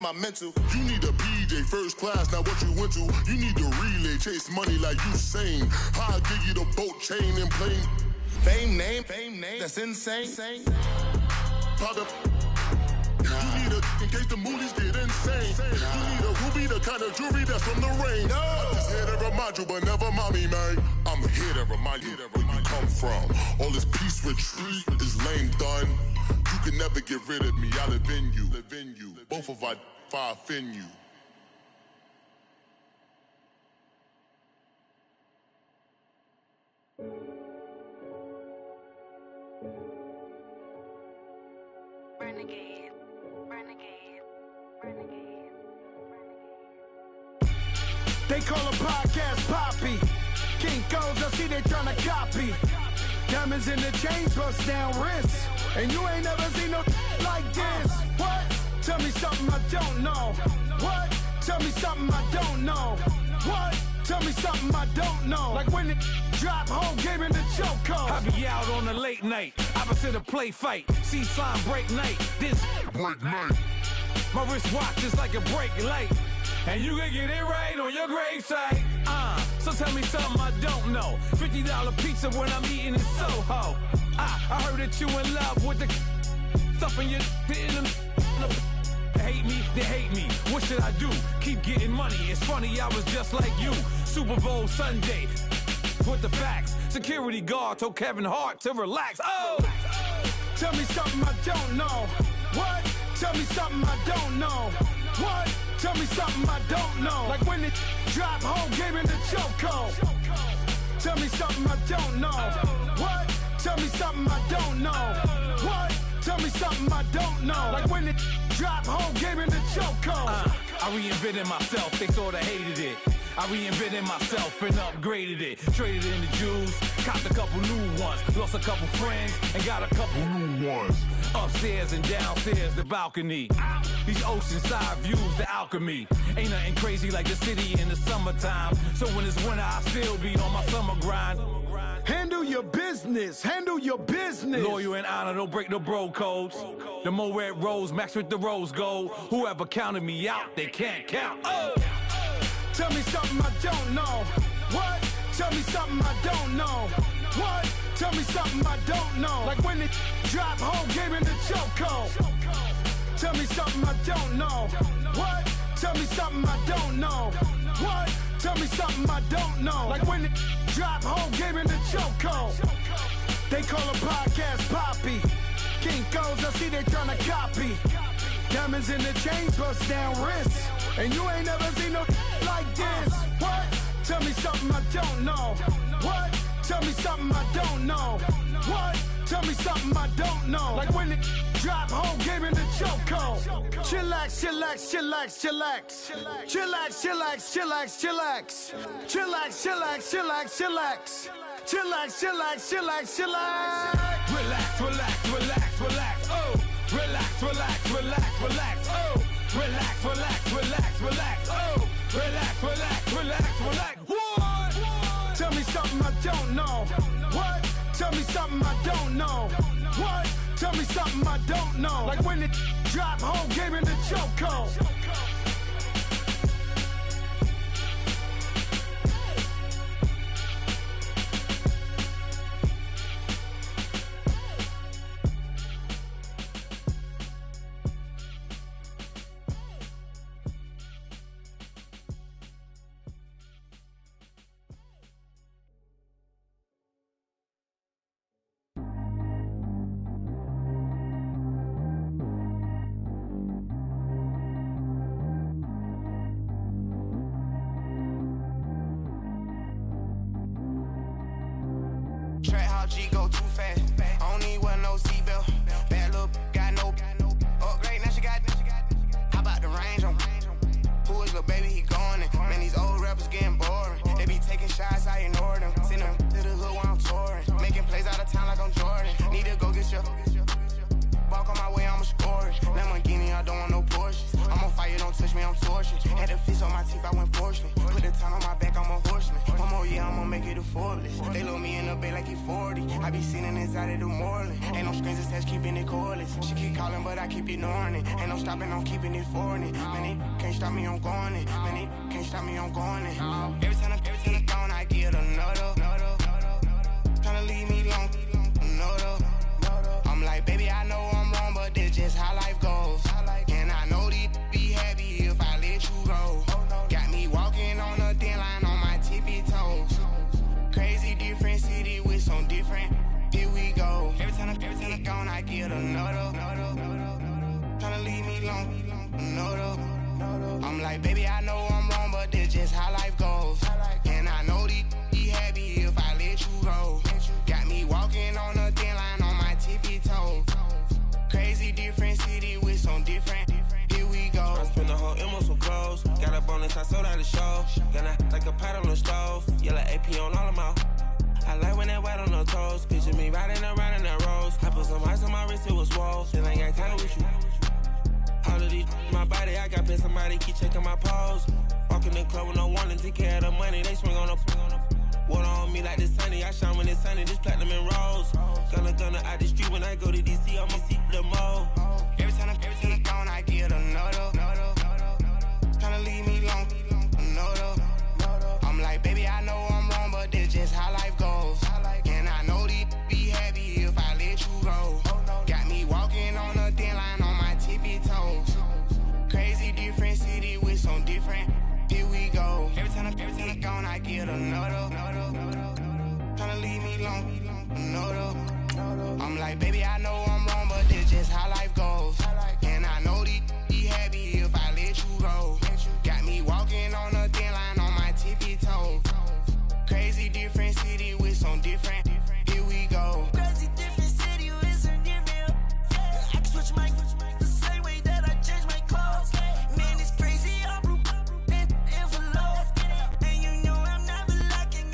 My mental, you need a BJ, first class, not what you went to. You need to relay, chase money like you sane. How I give you the boat chain and plane. Fame name, that's insane. Pop up. You need a, in case the movies get insane. You need a ruby, the kind of jewelry that's from the rain. I'm just here to remind you, but never mommy, man. I'm here to remind you where you come from. All this peace retreat is lame done. You can never get rid of me, I live in you. Both of our five in you. Renegade. They call a podcast Poppy. Kinkos, I see they tryna copy. Diamonds in the chains, bust down wrists. And you ain't never seen no like this. What? Tell me something I don't know. What? Tell me something I don't know. What? Tell me something I don't know. Like when it drop, whole game in the chokehold. I be out on a late night, opposite a play fight. See sign break night, this break night. My wristwatch is like a brake light. And you can get it right on your gravesite. So tell me something I don't know. $50 pizza when I'm eating in Soho. I heard that you in love with the stuff in your hate me, they hate me. What should I do? Keep getting money. It's funny, I was just like you. Super Bowl Sunday with the facts. Security guard told Kevin Hart to relax. Oh! Tell me something I don't know. What? Tell me something I don't know. What? Tell me something I don't know. Like when it drop, whole game in the chokehold. Tell me something I don't know. What? Tell me something I don't know. What? Tell me something I don't know. Like when it drop, whole game in the chokehold. I reinvented myself, they sorta hated it. I reinvented myself and upgraded it. Traded in the Jews, copped a couple new ones. Lost a couple friends and got a couple new ones. Upstairs and downstairs, the balcony. These oceanside views, the alchemy. Ain't nothing crazy like the city in the summertime. So when it's winter, I still be on my summer grind. Handle your business, handle your business. Loyal and honor, don't break no bro codes. The more red rose, max with the rose gold. Whoever counted me out, they can't count. Oh! Tell me something I don't know. What? Tell me something I don't know. What? Tell me something I don't know. Like when it drop, whole game in the chokehold. Tell me something I don't know. What? Tell me something I don't know. What? Tell me something I don't know. Like when it drop, whole game in the chokehold. They call a podcast Poppy. Kinkos, I see they tryna copy. Diamonds in the chains, bust down wrists. And you ain't never seen no like this. What? Tell me something I don't know. What? Tell me something I don't know. What? Tell me something I don't know. Like when it drop, whole game in the chokehold. Chillax, chillax, chillax, chillax. Chillax, chillax, chillax, chillax. Chillax, chillax, chillax, chillax. Chillax, chillax, chillax, chillax. Relax, relax, relax, relax, oh. Relax, relax, relax, relax, oh. Relax, relax, relax, relax, oh. Relax, relax, relax, relax. What? Tell me something I don't know. What? Tell me something I don't know. What? Tell me something I don't know. Like when it drop, whole game in the chokehold. G go too fast. I don't need one no seatbelt. Bad little got no upgrade. Now she got. How about the range on? Who is the baby? He going in. Man, these old rappers getting boring. They be taking shots, I ignore them. Send them to the hood while I'm touring. Making plays out of town like I'm Jordan. Need to go get your. Walk on my way, I'ma score it. Lamborghini, I don't want no Porsches. I'm on fire, don't touch push me, I'm tortured. Had to fix on my teeth, I went fortunate. Put the time on my back, I'm a horseman. One more year, I'ma make it a Forbes. They load me in the bay like he 40. I be sitting inside of the Moreland. Ain't no strings attached, keeping it cordless. She keep calling, but I keep ignoring it. Ain't no stopping, I'm keeping it for it. Man, they can't stop me, I'm going it. Man, they can't stop me, I'm going it. Every time I'm gone, I get another. Tryna leave me long, another. I'm like, baby, I know I'm wrong, but that's just how life goes. And I know these be happy if I let you go. Got me walking on a thin line on my tippy toes. Crazy different city with some different. Here we go. Every time I'm gone, I get another. Tryna leave me long, another. I'm like, baby, I know I'm wrong, but that's just how life goes. And I know these be happy if I let you go. Got me walking on a thin line on my tippy toes. Crazy different city with some different. Here we go. I spent the whole M on some clothes. Got up on this, I sold out the show. Gonna like a pot on the stove. Yellow AP on all of my. I like when that white on the toes. Picture me riding around in that rose. I put some ice on my wrist, it was swole. Still ain't got time with you. All of these my body, I got paid somebody keep checking my pose. Walking in the club with no warning, take care of the money. They swing on the water on me like the sunny. I shine when it's sunny, this platinum and rose. Gonna out the street when I go to DC, I'ma see the mall. Every time I'm gone, I get another. Tryna leave me long, another. I'm like, baby, I know I'm wrong, but that's just how life goes. And I know these be happy if I let you go. Got me walking on a thin line on my tippy toes. Crazy different city with some different. Here we go. Every time I'm gone, I get another. Tryna leave me long, another. I'm like, baby, I know I'm wrong, but that's just how life goes. And I know these be happy if I let you go. Got me walking on a thin line on my tippy toes. Crazy different city with some different. Here we go. Crazy different city with some different. I can switch my the same way that I change my clothes. Man, it's crazy. I'm in envelope. And you know I'm never lacking.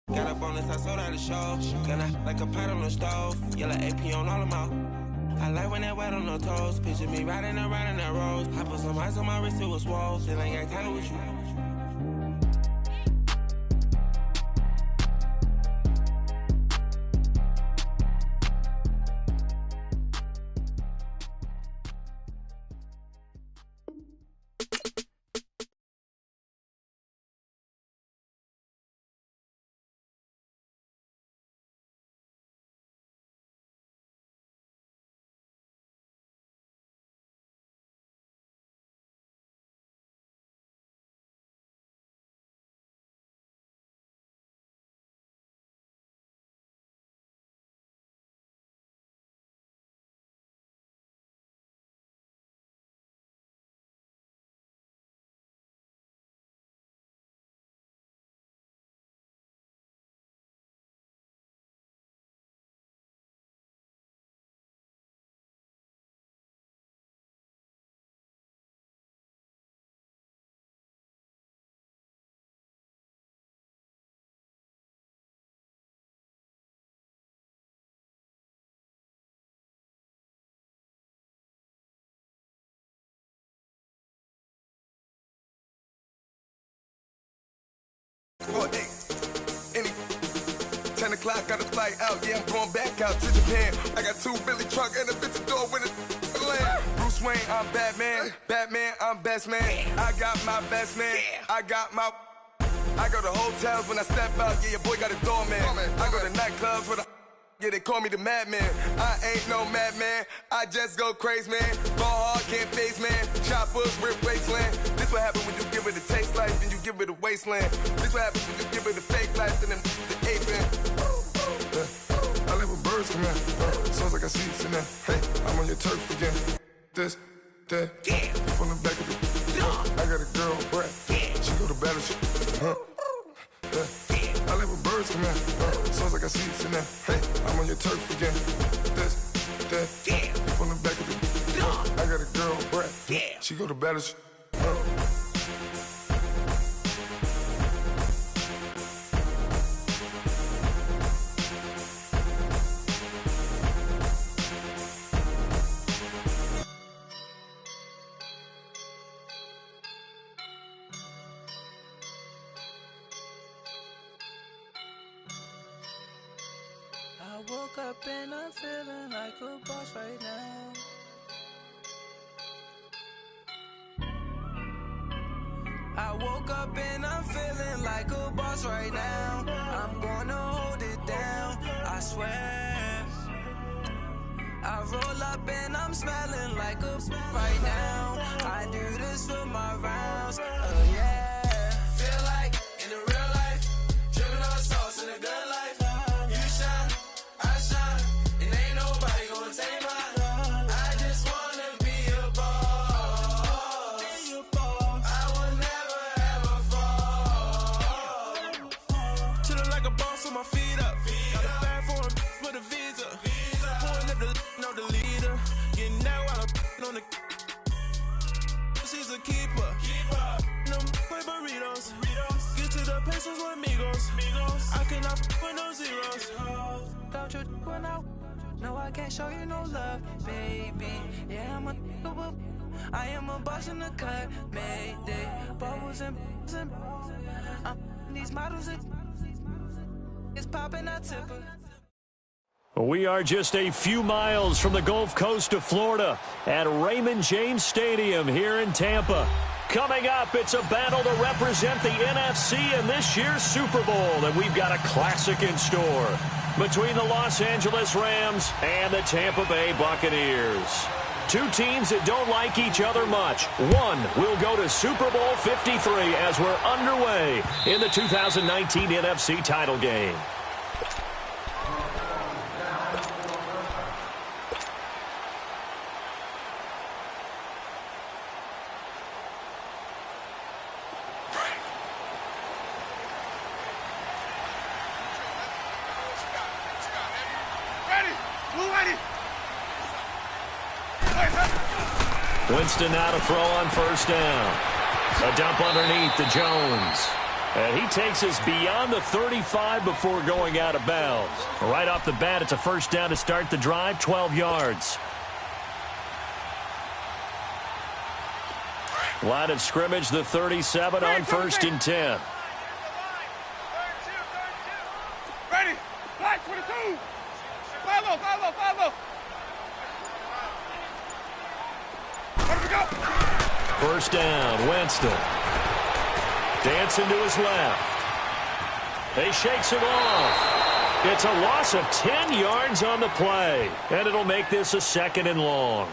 Got up on this, I sold out the show. Gonna like a pot on the stove. Yellow AP on all of my. I like when that white on the toes. Picture me riding around in that rose. I put some ice on my wrist, it was swole. Still ain't got time with you. Oh, hey, any 10 o'clock, got a flight out. Yeah, I'm going back out to Japan. I got 2 Billy truck and a bitch door with a land. Bruce Wayne, I'm Batman. Batman, I'm best man. I got my best man. I got my. I go to hotels when I step out. Yeah, your boy got a doorman. I go to nightclubs with a. Yeah, they call me the madman. I ain't no madman. I just go crazy, man. Ball hard, can't face, man. Choppers, rip wasteland. This what happen when you get give it a wasteland. This what happens when you give it a fake life and then the ape in. I live with birds come in. Sounds like I see it in there. Hey, I'm on your turf again. This, that, from the back of the. I got a girl, Brad. She go to battle. I live with birds come in. Sounds like I see it in there. Hey, I'm on your turf again. This, that, from the back of the. I got a girl, Brad. She go to battle. I woke up and I'm feeling like a boss right now. I woke up and I'm feeling like a boss right now. I'm gonna hold it down, I swear. I roll up and I'm smelling like a right now. I do this for my rounds, oh yeah. Feel like in the real life, dripping on sauce in a good life. You shine, I shine, and ain't nobody gonna take mine. I just wanna be a boss. I will never ever fall. Chillin' like a boss with my feet up. Got a bag for with a visa. Pulling up the know the leader. Getting that while I'm on the. She's a keeper. No play burritos. Get to the pesos with amigos. I cannot with no zeros. Don't you when no, I can't show you no love, baby. Yeah, I am a boss in the cut, Mayday. Bubbles and these models, it's popping a tipper. We are just a few miles from the Gulf Coast of Florida at Raymond James Stadium here in Tampa. Coming up, it's a battle to represent the NFC in this year's Super Bowl, and we've got a classic in store between the Los Angeles Rams and the Tampa Bay Buccaneers. Two teams that don't like each other much. One will go to Super Bowl 53 as we're underway in the 2019 NFC title game. Winston now to throw on first down. A dump underneath to Jones. And he takes us beyond the 35 before going out of bounds. Right off the bat, it's a first down to start the drive, 12 yards. Line of scrimmage, the 37 on first and 10. Ready? Black 22. Follow. First down, Winston. Dancing to his left. He shakes it off. It's a loss of 10 yards on the play, and it'll make this a second and long.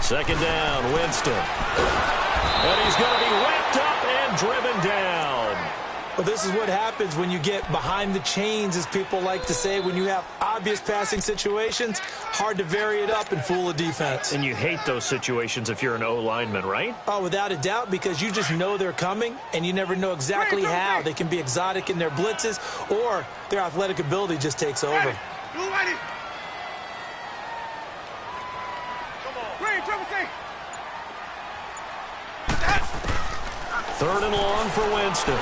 Second down, Winston. And he's going to be wrapped up and driven down. Well, this is what happens when you get behind the chains, as people like to say. When you have obvious passing situations, hard to vary it up and fool a defense. And you hate those situations if you're an O-lineman, right? Oh, without a doubt, because you just know they're coming, and you never know exactly how. They can be exotic in their blitzes, or their athletic ability just takes over. Third and long for Winston.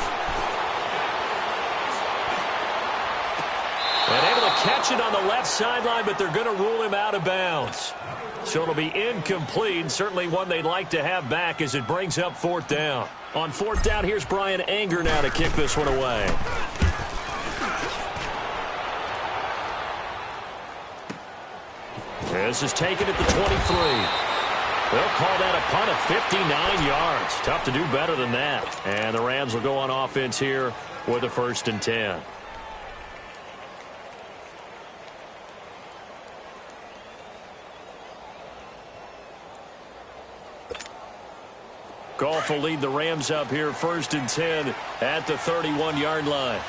And able to catch it on the left sideline, but they're going to rule him out of bounds. So it'll be incomplete, certainly one they'd like to have back as it brings up fourth down. On fourth down, here's Brian Anger now to kick this one away. This is taken at the 23. They'll call that a punt of 59 yards. Tough to do better than that. And the Rams will go on offense here with a 1st and 10. Goff will lead the Rams up here 1st and 10 at the 31-yard line.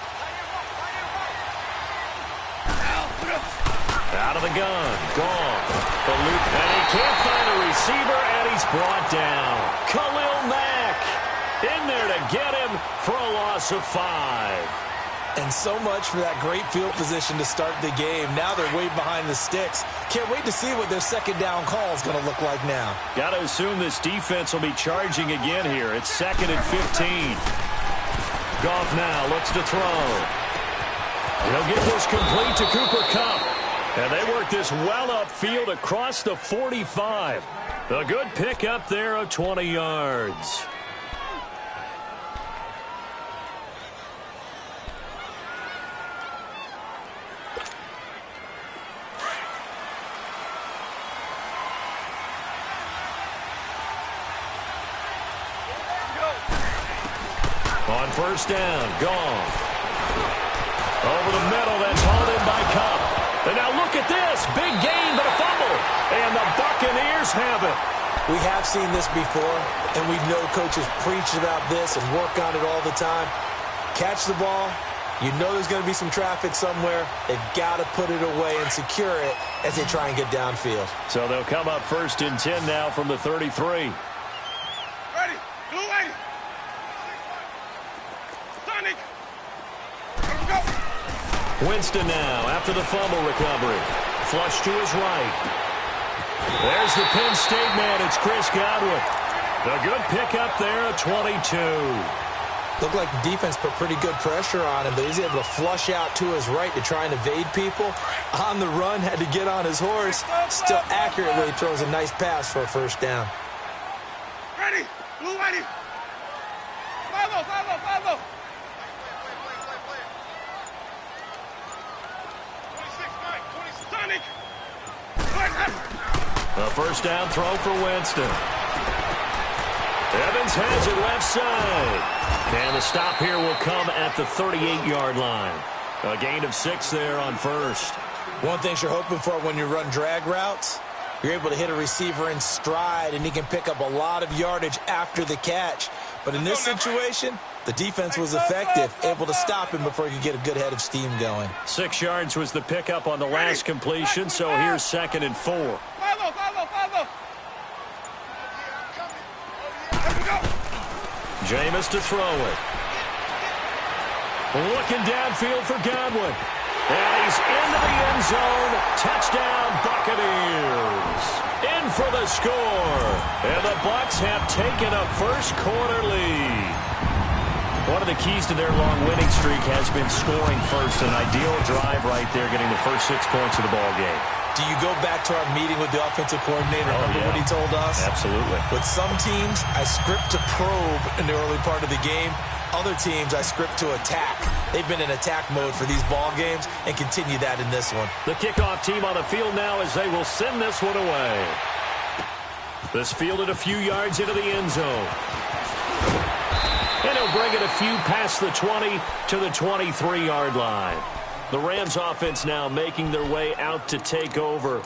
Out of the gun. Goff. And he can't find a receiver, and he's brought down. Khalil Mack in there to get him for a loss of 5. And so much for that great field position to start the game. Now they're way behind the sticks. Can't wait to see what their 2nd down call is going to look like now. Got to assume this defense will be charging again here. It's 2nd and 15. Goff now looks to throw. He'll get this complete to Cooper Kupp. And they work this well upfield across the 45. A good pick up there of 20 yards. On 1st down, Goff. Over the middle, that's hauled in by Kupp. And now look at this. Big gain, but a fumble. And the Buccaneers have it. We have seen this before, and we know coaches preach about this and work on it all the time. Catch the ball. You know there's going to be some traffic somewhere. They've got to put it away and secure it as they try and get downfield. So they'll come up 1st and 10 now from the 33. Ready. Blue lady. Sonic. Let's go. Winston now after the fumble recovery. Flush to his right. There's the Penn State man. It's Chris Godwin. A good pickup there at 22. Looked like the defense put pretty good pressure on him, but he's able to flush out to his right to try and evade people. On the run, had to get on his horse. Still accurately throws a nice pass for a 1st down. Ready. Blue lady. Follow. Sonic. A 1st down throw for Winston. Evans has it left side. And the stop here will come at the 38-yard line. A gain of 6 there on 1st. One thing you're hoping for when you run drag routes, you're able to hit a receiver in stride, and he can pick up a lot of yardage after the catch. But in this situation, the defense was effective, able to stop him before he could get a good head of steam going. 6 yards was the pickup on the last completion, so here's 2nd and 4. Follow. Jameis to throw it. Looking downfield for Godwin. And he's into the end zone. Touchdown, Buccaneers. In for the score. And the Bucs have taken a first-quarter lead. One of the keys to their long winning streak has been scoring first. An ideal drive right there, getting the first 6 points of the ball game. Do you go back to our meeting with the offensive coordinator? Remember what he told us? Absolutely. With some teams, I script to probe in the early part of the game. Other teams, I script to attack. They've been in attack mode for these ball games and continue that in this one. The kickoff team on the field now as they will send this one away. This fielded a few yards into the end zone. And he'll bring it a few past the 20 to the 23-yard line. The Rams offense now making their way out to take over.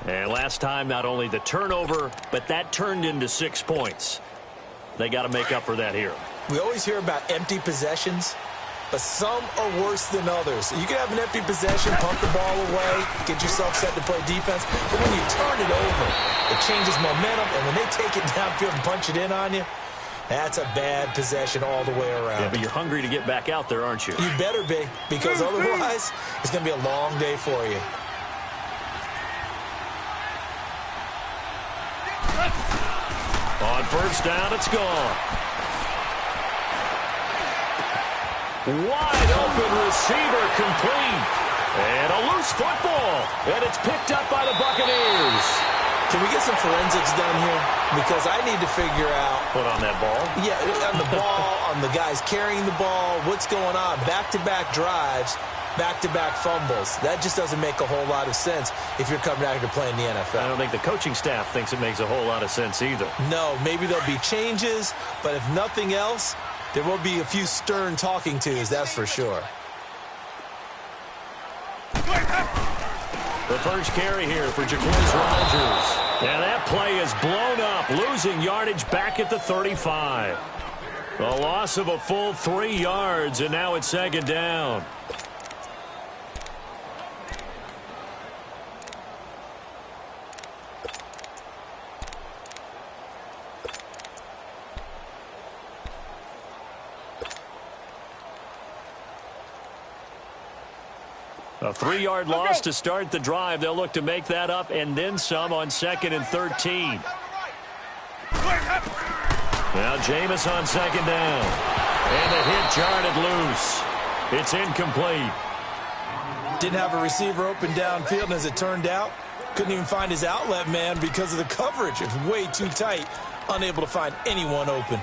And last time, not only the turnover, but that turned into 6 points. They got to make up for that here. We always hear about empty possessions, but some are worse than others. You can have an empty possession, pump the ball away, get yourself set to play defense, but when you turn it over, it changes momentum, and when they take it downfield and punch it in on you, that's a bad possession all the way around. Yeah, but you're hungry to get back out there, aren't you? You better be, because otherwise, it's going to be a long day for you. On 1st down, it's gone. Wide open receiver complete. And a loose football. And it's picked up by the Buccaneers. Can we get some forensics done here? Because I need to figure out. What, on that ball? Yeah, on the ball, on the guys carrying the ball, what's going on. Back-to-back drives. back-to-back fumbles. That just doesn't make a whole lot of sense if you're coming out here to play in the NFL. I don't think the coaching staff thinks it makes a whole lot of sense either. No, maybe there'll be changes, but if nothing else, there will be a few stern talking tos, that's for sure. The first carry here for Jacquizz Rodgers. And that play is blown up, losing yardage back at the 35. A loss of a full 3 yards, and now it's second down. A 3-yard loss to start the drive. They'll look to make that up and then some on 2nd and 13. Now Jameis on second down. And the hit jarred loose. It's incomplete. Didn't have a receiver open downfield, and as it turned out, couldn't even find his outlet man because of the coverage. It's way too tight. Unable to find anyone open.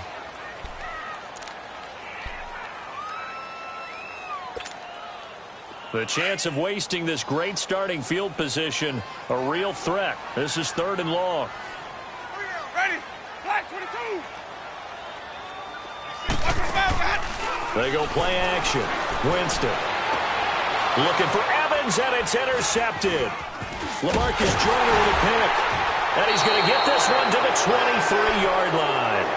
The chance of wasting this great starting field position, a real threat. This is 3rd and long. Ready? Flag 22. They go play action. Winston looking for Evans, and it's intercepted. LaMarcus Joyner with a pick. And he's going to get this one to the 23-yard line.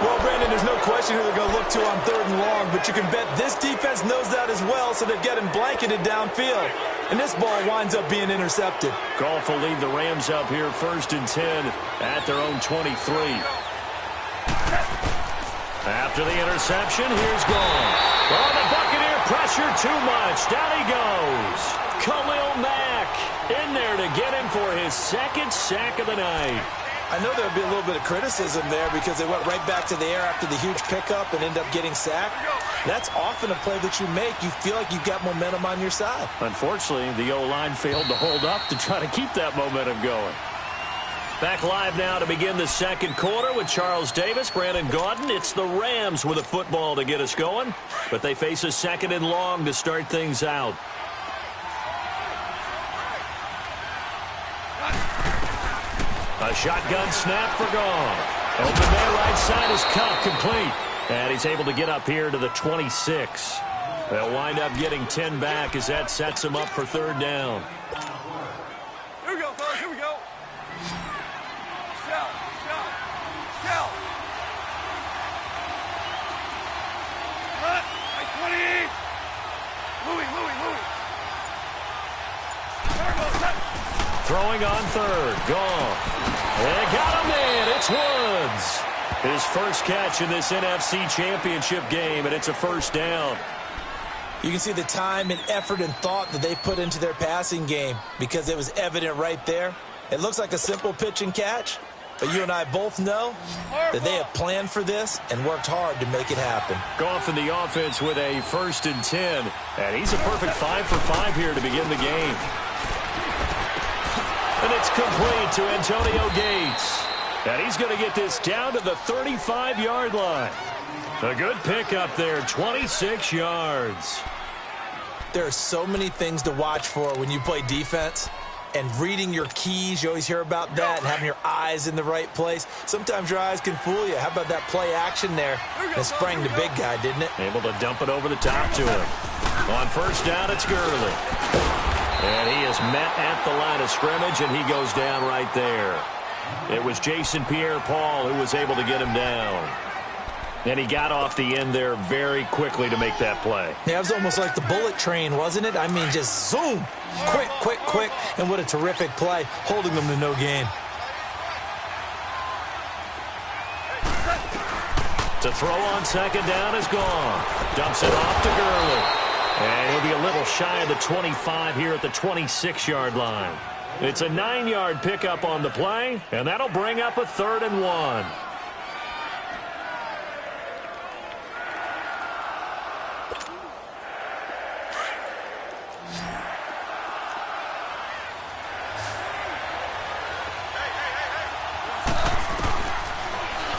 Well, Brandon, there's no question who they're going to look to on 3rd and long, but you can bet this defense knows that as well, so they're getting blanketed downfield. And this ball winds up being intercepted. Goff will lead the Rams up here 1st and 10 at their own 23. After the interception, here's Goff. Oh, the Buccaneer pressure too much. Down he goes. Khalil Mack in there to get him for his 2nd sack of the night. I know there'll be a little bit of criticism there because they went right back to the air after the huge pickup and end up getting sacked. That's often a play that you make. You feel like you've got momentum on your side. Unfortunately, the O-line failed to hold up to try to keep that momentum going. Back live now to begin the 2nd quarter with Charles Davis, Brandon Gaudin. It's the Rams with a football to get us going, but they face a 2nd and long to start things out. A shotgun snap for Goff. Open there, right side is cut, complete. And he's able to get up here to the 26. They'll wind up getting 10 back as that sets him up for 3rd down. Here we go, fellas. Here we go. Shell. Cut. Like 20. Louis. Throwing on 3rd. Goff. They got him in. It's Woods. His first catch in this NFC Championship game, and it's a 1st down. You can see the time and effort and thought that they put into their passing game because it was evident right there. It looks like a simple pitch and catch, but you and I both know that they have planned for this and worked hard to make it happen. Goff in the offense with a 1st and 10, and he's a perfect 5 for 5 here to begin the game. And it's complete to Antonio Gates. And he's going to get this down to the 35-yard line. A good pickup there, 26 yards. There are so many things to watch for when you play defense. And reading your keys, you always hear about that, and having your eyes in the right place. Sometimes your eyes can fool you. How about that play action there? And sprang the big guy, didn't it? Able to dump it over the top to him. On 1st down, it's Gurley. And he is met at the line of scrimmage, and he goes down right there. It was Jason Pierre-Paul who was able to get him down. And he got off the end there very quickly to make that play. Yeah, it was almost like the bullet train, wasn't it? I mean, just zoom. Quick. And what a terrific play, holding them to no gain. To throw on 2nd down is gone. Dumps it off to Gurley. And he'll be a little shy of the 25 here at the 26-yard line. It's a 9-yard pickup on the play, and that'll bring up a 3rd and 1.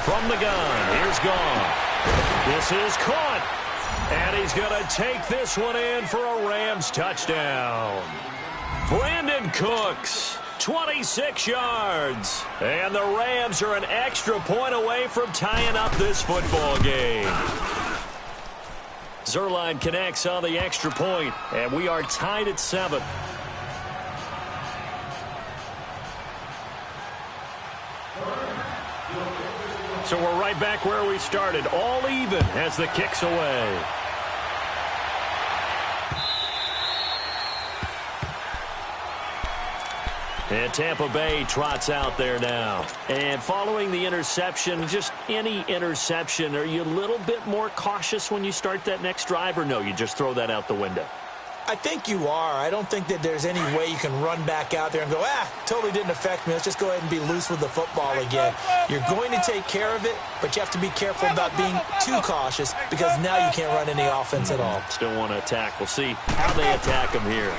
From the gun, here's Goff. This is caught. And he's going to take this one in for a Rams touchdown. Brandon Cooks, 26 yards. And the Rams are an extra point away from tying up this football game. Zerline connects on the extra point, and we are tied at 7. So we're right back where we started, all even as the kick's away. And Tampa Bay trots out there now. And following the interception, just any interception, are you a little bit more cautious when you start that next drive, or no, you just throw that out the window? I think you are. I don't think that there's any way you can run back out there and go, totally didn't affect me. Let's just go ahead and be loose with the football again. You're going to take care of it, but you have to be careful about being too cautious because now you can't run any offense at all. Still want to attack. We'll see how they attack him here.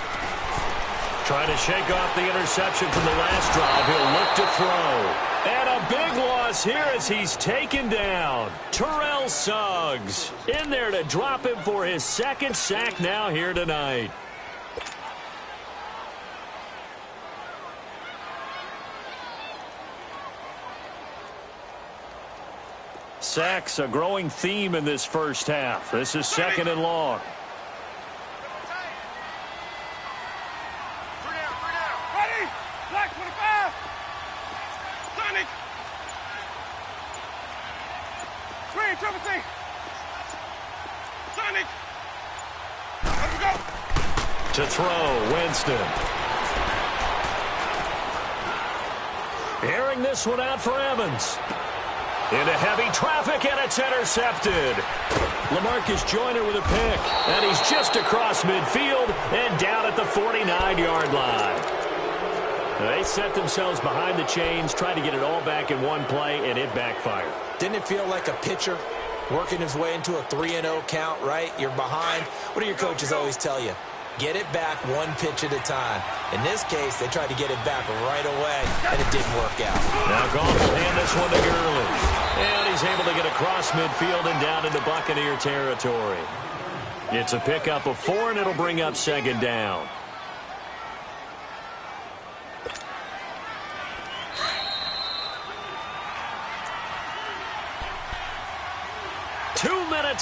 Trying to shake off the interception from the last drive. He'll look to throw. And a big loss here as he's taken down. Terrell Suggs in there to drop him for his second sack now here tonight. Sacks, a growing theme in this first half. This is 2nd and long. To throw, Winston. Airing this one out for Evans. Into heavy traffic, and it's intercepted. LaMarcus Joyner with a pick, and he's just across midfield and down at the 49-yard line. They set themselves behind the chains, tried to get it all back in one play, and it backfired. Didn't it feel like a pitcher working his way into a 3-0 count, right? You're behind. What do your coaches always tell you? Get it back one pitch at a time. In this case, they tried to get it back right away, and it didn't work out. Now Goff will hand this one to Gurley. And he's able to get across midfield and down into Buccaneer territory. It's a pickup of 4, and it'll bring up 2nd down.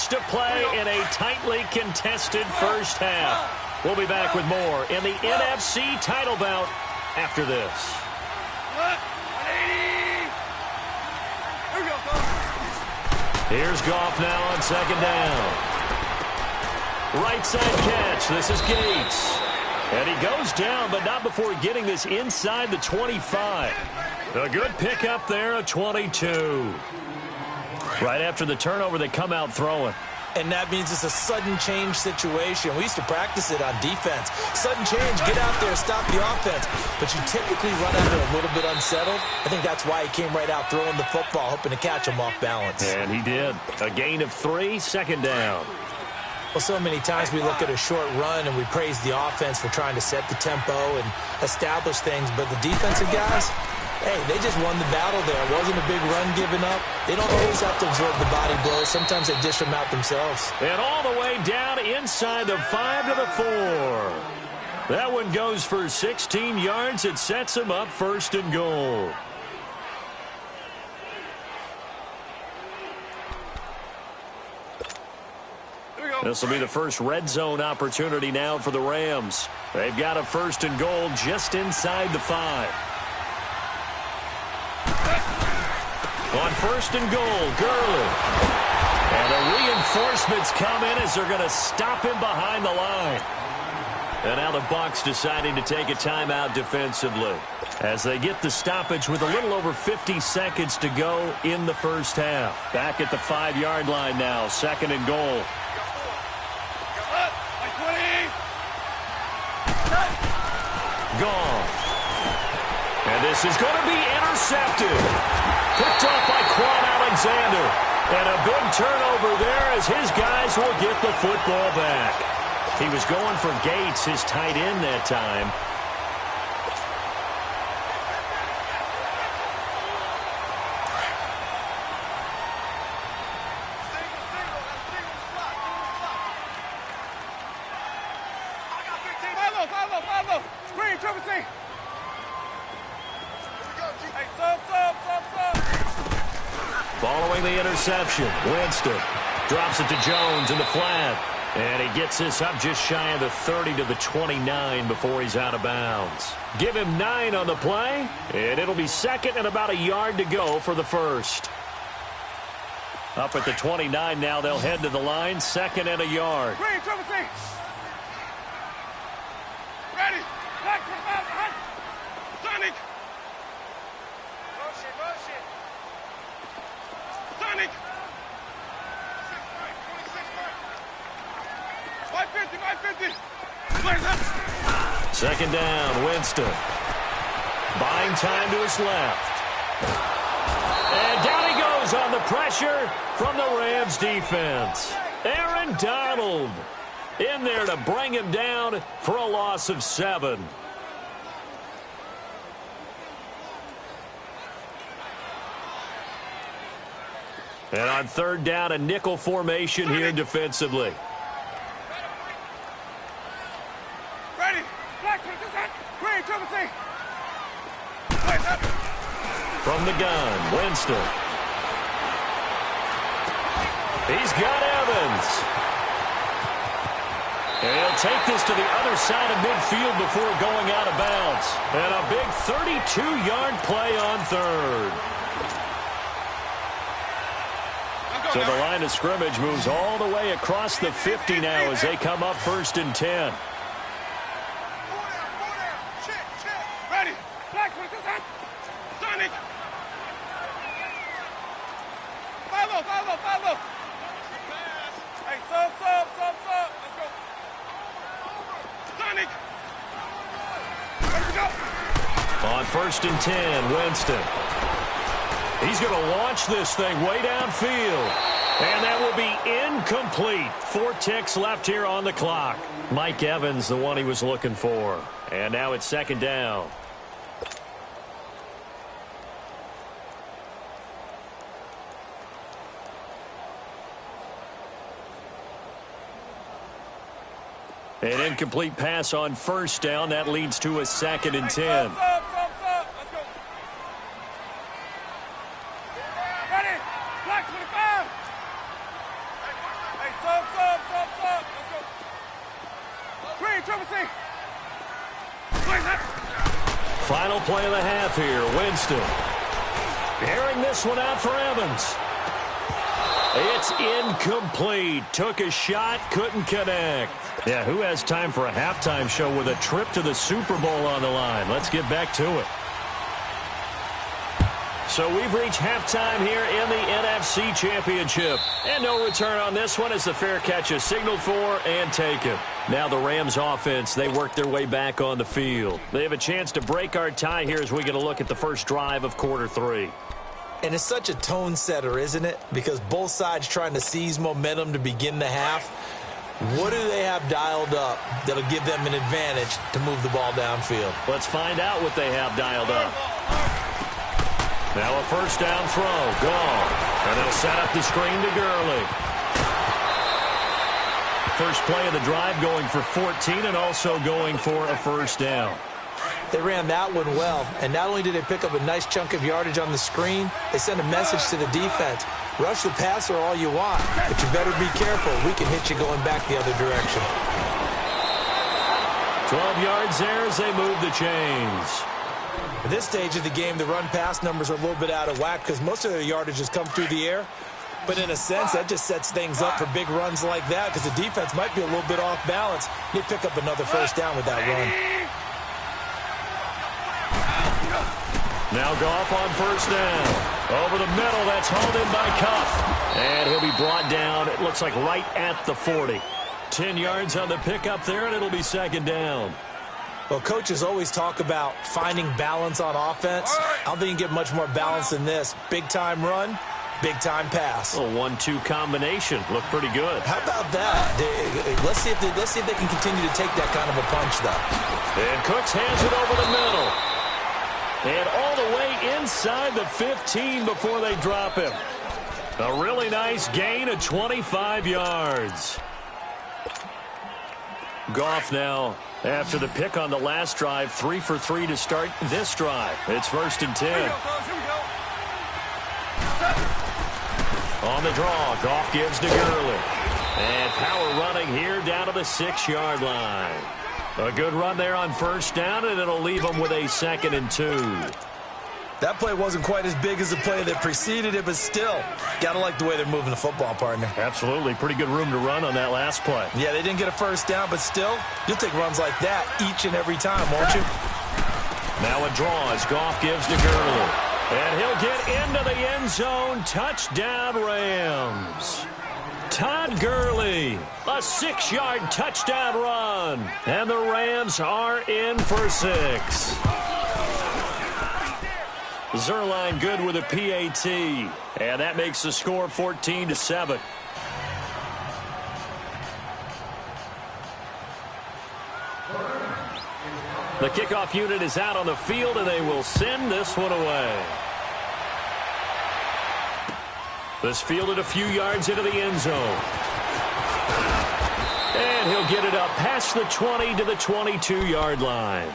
To play in a tightly contested first half. We'll be back with more in the NFC title bout after this. Here's Goff now on 2nd down. Right side catch. This is Gates. And he goes down, but not before getting this inside the 25. A good pickup there, a 22. Right after the turnover, they come out throwing. And that means it's a sudden change situation. We used to practice it on defense. Sudden change, get out there, stop the offense. But you typically run out there a little bit unsettled. I think that's why he came right out throwing the football, hoping to catch him off balance. And he did. A gain of 3, 2nd down. Well, so many times we look at a short run and we praise the offense for trying to set the tempo and establish things. But the defensive guys, hey, they just won the battle there. It wasn't a big run given up. They don't always have to absorb the body blows. Sometimes they dish them out themselves. And all the way down inside the 5 to the 4. That one goes for 16 yards. It sets them up 1st and goal. This will be the first red zone opportunity now for the Rams. They've got a 1st and goal just inside the 5. On 1st and goal, Gurley. And the reinforcements come in as they're going to stop him behind the line. And now the Bucs deciding to take a timeout defensively as they get the stoppage with a little over 50 seconds to go in the first half. Back at the 5-yard line now, 2nd and goal. Gone. And this is going to be intercepted. Picked off by Quan Alexander. And a big turnover there as his guys will get the football back. He was going for Gates, his tight end that time. Follow. Green, triple C. Hey, sub. Following the interception, Winston drops it to Jones in the flat. And he gets this up just shy of the 30 to the 29 before he's out of bounds. Give him 9 on the play, and it'll be second and about a yard to go for the first. Up at the 29 now, they'll head to the line, second and a yard. Green, triple C. Ready. Black 25 behind. Sonic. Motion. Sonic. 550. Second down, Winston. Buying time to his left. And down he goes on the pressure from the Rams defense. Aaron Donald in there to bring him down for a loss of 7. And on third down, a nickel formation here defensively. Ready. Black 26. Green, triple C. From the gun, Winston. He's got Evans. And he'll take this to the other side of midfield before going out of bounds. And a big 32-yard play on third. So the line of scrimmage moves all the way across the 50 now as they come up first and 10. Ready. Black 26. Sonic. Follow. Hey, sub. Let's go. Sonic. Ready to go. On first and 10, Winston. He's going to launch this thing way downfield. And that will be incomplete. 4 ticks left here on the clock. Mike Evans, the one he was looking for. And now it's second down. An incomplete pass on first down. That leads to a second and 10. Let's go. Ready. Black 25. Hey, sub. Let's go. Green, triple C. Final play of the half here. Winston airing this one out for Evans. It's incomplete. Took a shot, couldn't connect. Yeah, who has time for a halftime show with a trip to the Super Bowl on the line? Let's get back to it. So we've reached halftime here in the NFC Championship. And no return on this one as the fair catch is signaled for and taken. Now the Rams offense, they work their way back on the field. They have a chance to break our tie here as we get a look at the first drive of quarter 3. And it's such a tone setter, isn't it? Because both sides trying to seize momentum to begin the half. What do they have dialed up that'll give them an advantage to move the ball downfield? Let's find out what they have dialed up. Now a first down throw. Gone. And they'll set up the screen to Gurley. First play of the drive going for 14 and also going for a first down. They ran that one well, and not only did they pick up a nice chunk of yardage on the screen, they sent a message to the defense. Rush the passer all you want, but you better be careful. We can hit you going back the other direction. 12 yards there as they move the chains. At this stage of the game, the run-pass numbers are a little bit out of whack because most of their yardage has come through the air. But in a sense, that just sets things up for big runs like that because the defense might be a little bit off balance. They pick up another first down with that run. Now Goff on first down. Over the middle, that's hauled in by Kupp. And he'll be brought down, it looks like right at the 40. 10 yards on the pickup there, and it'll be second down. Well, coaches always talk about finding balance on offense. I don't think you can get much more balance than this. Big-time run, big-time pass. A 1-2 combination. Looked pretty good. How about that? Let's see if they can continue to take that kind of a punch, though. And Cooks hands it over the middle. And all the way inside the 15 before they drop him. A really nice gain of 25 yards. Goff now, after the pick on the last drive, 3 for 3 to start this drive. It's 1st and 10. On the draw, Goff gives to Gurley. And power running here down to the 6-yard line. A good run there on 1st down, and it'll leave them with a 2nd and 2. That play wasn't quite as big as the play that preceded it, but still, got to like the way they're moving the football, partner. Absolutely. Pretty good room to run on that last play. Yeah, they didn't get a 1st down, but still, you'll take runs like that each and every time, won't you? Now a draw as Goff gives to Gurley. And he'll get into the end zone. Touchdown, Rams. Todd Gurley, a 6-yard touchdown run. And the Rams are in for 6. Zerline good with a PAT. And that makes the score 14-7. The kickoff unit is out on the field, and they will send this one away. This fielded a few yards into the end zone. And he'll get it up past the 20 to the 22-yard line.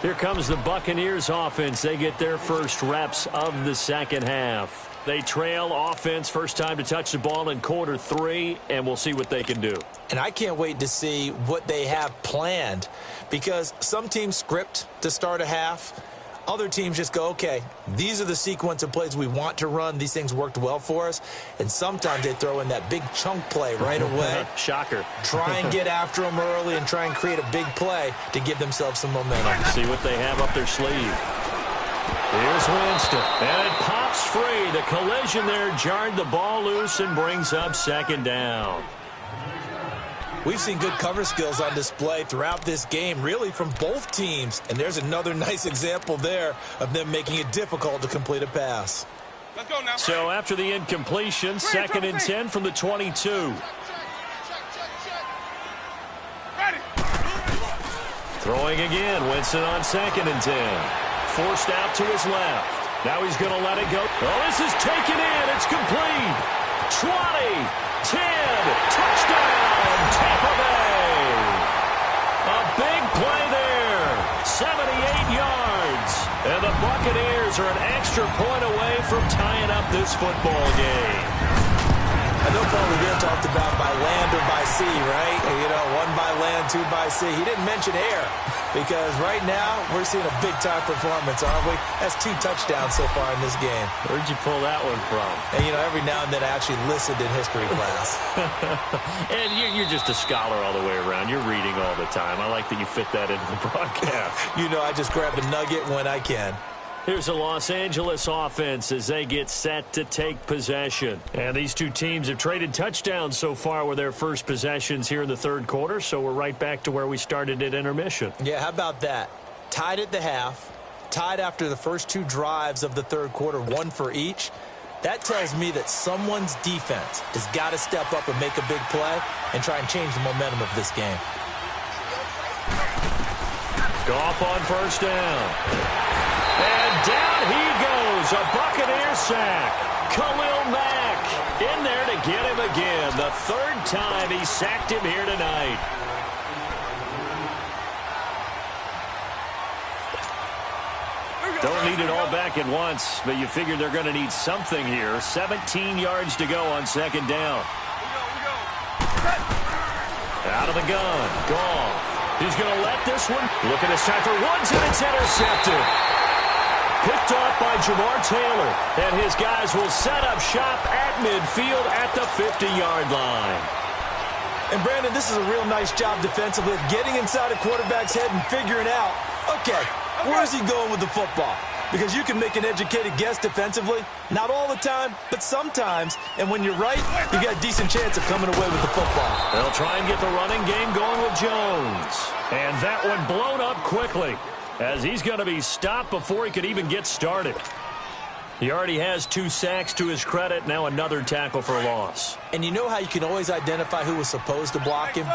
Here comes the Buccaneers offense. They get their first reps of the second half. They trail offense, first time to touch the ball in quarter 3, and we'll see what they can do. And I can't wait to see what they have planned, because some teams script to start a half. Other teams just go, okay, these are the sequence of plays we want to run. These things worked well for us. And sometimes they throw in that big chunk play right away. Shocker. Try and get after them early and try and create a big play to give themselves some momentum. See what they have up their sleeve. Here's Winston. And it pops free. The collision there jarred the ball loose and brings up 2nd down. We've seen good cover skills on display throughout this game, really from both teams. And there's another nice example there of them making it difficult to complete a pass. Let's go now. So after the incompletion, 2nd and 10 from the 22. Ready. Throwing again, Winston on 2nd and 10. Forced out to his left. Now he's going to let it go. Oh, this is taken in. It's complete. 20, 10, touchdown. Tampa Bay. A big play there. 78 yards. And the Buccaneers are an extra point away from tying up this football game. I know Paul Revere talked about by land or by sea, right? You know, 1 by land, 2 by sea. He didn't mention air, because right now we're seeing a big-time performance, aren't we? That's 2 touchdowns so far in this game. Where'd you pull that one from? And, you know, every now and then I actually listened in history class. And you're just a scholar all the way around. You're reading all the time. I like that you fit that into the broadcast. You know, I just grab a nugget when I can. Here's a Los Angeles offense as they get set to take possession. And these two teams have traded touchdowns so far with their first possessions here in the third quarter, so we're right back to where we started at intermission. Yeah, how about that? Tied at the half, tied after the first 2 drives of the third quarter, 1 for each. That tells me that someone's defense has got to step up and make a big play and try and change the momentum of this game. Goff on 1st down. And down he goes, a Buccaneer sack. Khalil Mack in there to get him again. The 3rd time he sacked him here tonight. Don't need it all back at once, but you figure they're going to need something here. 17 yards to go on 2nd down. Out of the gun, Goff. He's going to let this one. Look at this time for Woods, and it's intercepted. Picked off by Jamar Taylor, and his guys will set up shop at midfield at the 50-yard line. And, Brandon, this is a real nice job defensively of getting inside a quarterback's head and figuring out, okay, where is he going with the football? Because you can make an educated guess defensively. Not all the time, but sometimes. And when you're right, you got a decent chance of coming away with the football. They'll try and get the running game going with Jones. And that one blown up quickly, as he's going to be stopped before he could even get started. He already has 2 sacks to his credit, now another tackle for a loss. And you know how you can always identify who was supposed to block him?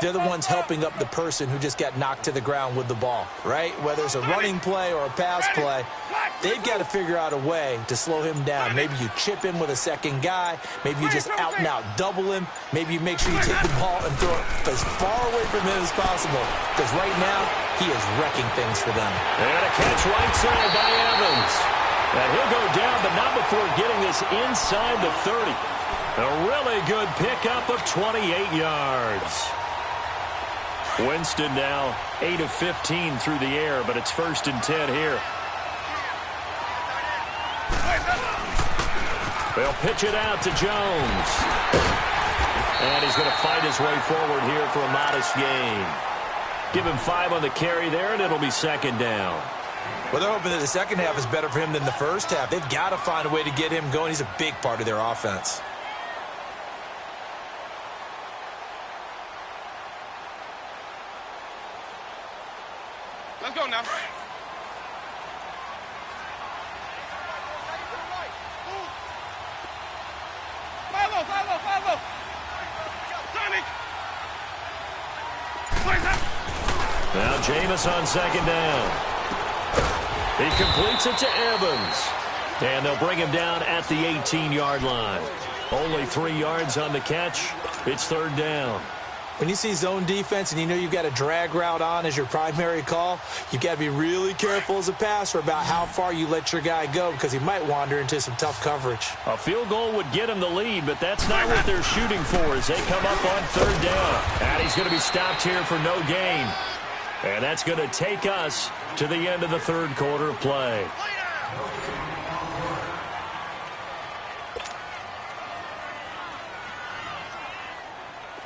They're the ones helping up the person who just got knocked to the ground with the ball, right? Whether it's a running play or a pass play, They've got to figure out a way to slow him down. Maybe you chip him with a second guy. Maybe you just out-and-out double him. Maybe you make sure you take the ball and throw it as far away from him as possible. Because right now, he is wrecking things for them. And a catch right side by Evans. And he'll go down, but not before getting this inside the 30. A really good pickup of 28 yards. Winston now 8 of 15 through the air, but it's 1st and 10 here. They'll pitch it out to Jones. And he's going to fight his way forward here for a modest gain. Give him 5 on the carry there, and it'll be 2nd down. Well, they're hoping that the second half is better for him than the first half. They've got to find a way to get him going. He's a big part of their offense. Let's go now. Follow. Sonic. Now Jameis on 2nd down. He completes it to Evans. And they'll bring him down at the 18-yard line. Only 3 yards on the catch. It's 3rd down. When you see zone defense and you know you've got a drag route on as your primary call, you've got to be really careful as a passer about how far you let your guy go because he might wander into some tough coverage. A field goal would get him the lead, but that's not what they're shooting for as they come up on 3rd down. And he's going to be stopped here for no gain. And that's going to take us to the end of the 3rd quarter of play.